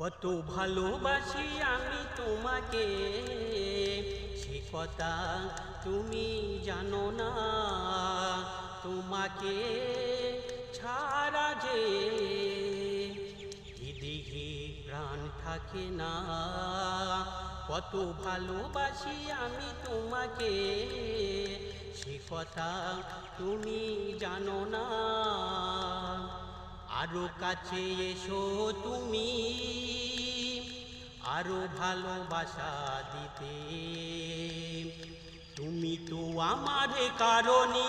কত ভালোবাসি আমি তোমাকে, সে কথা তুমি জানো না। তোমাকে ছাড়া যে দেহে প্রাণ থাকে না। কত ভালোবাসি আমি তোমাকে, সে কথা তুমি জানো না। আরো কাছে এসো তুমি, আরো ভালোবাসা দিতে। তুমি তো আমার কারণে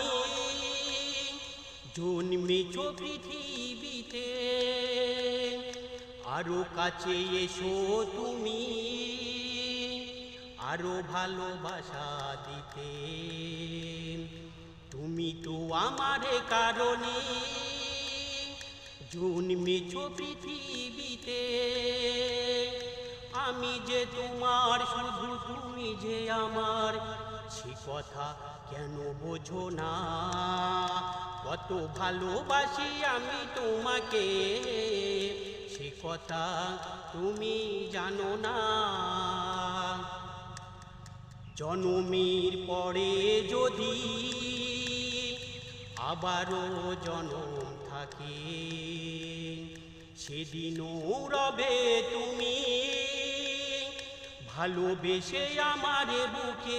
জন্মেছ পৃথিবীতে। আরো কাছে এসো তুমি, আরো ভালোবাসা দিতে। তুমি তো আমার কারণে জন্মেছ পৃথিবীতে। আমি যে তোমার, শুধু তুমি যে আমার, সে কথা কেন বোঝো না। কত ভালোবাসি আমি তোমাকে, সে কথা তুমি জানো না। জনমের পরে যদি আবারও জনম থাকে, সেদিনও রবে তুমি ভালোবেসে আমার বুকে।